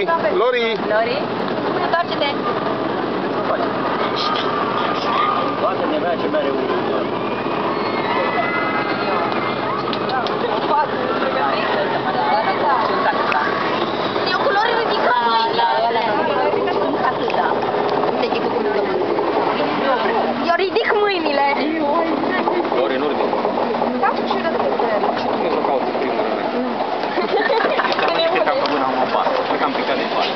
Lori! Lori? Întoarce-te! Poate ne merge mereu unul. Eu cu Lori ridică mâinile. Eu ridic mâinile. Lori, nu ridic. Da, și răspunde. Nu vreau caut în primul rând. Am făcut un pas. Cred că am picat de pas.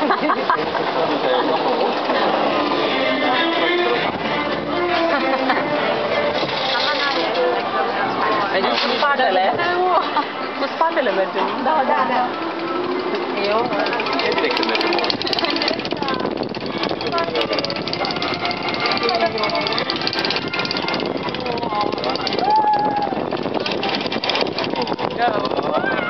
Vezi cu spatele? Cu spatele mergem. Da. Eu? E direct când mergem. Yeah.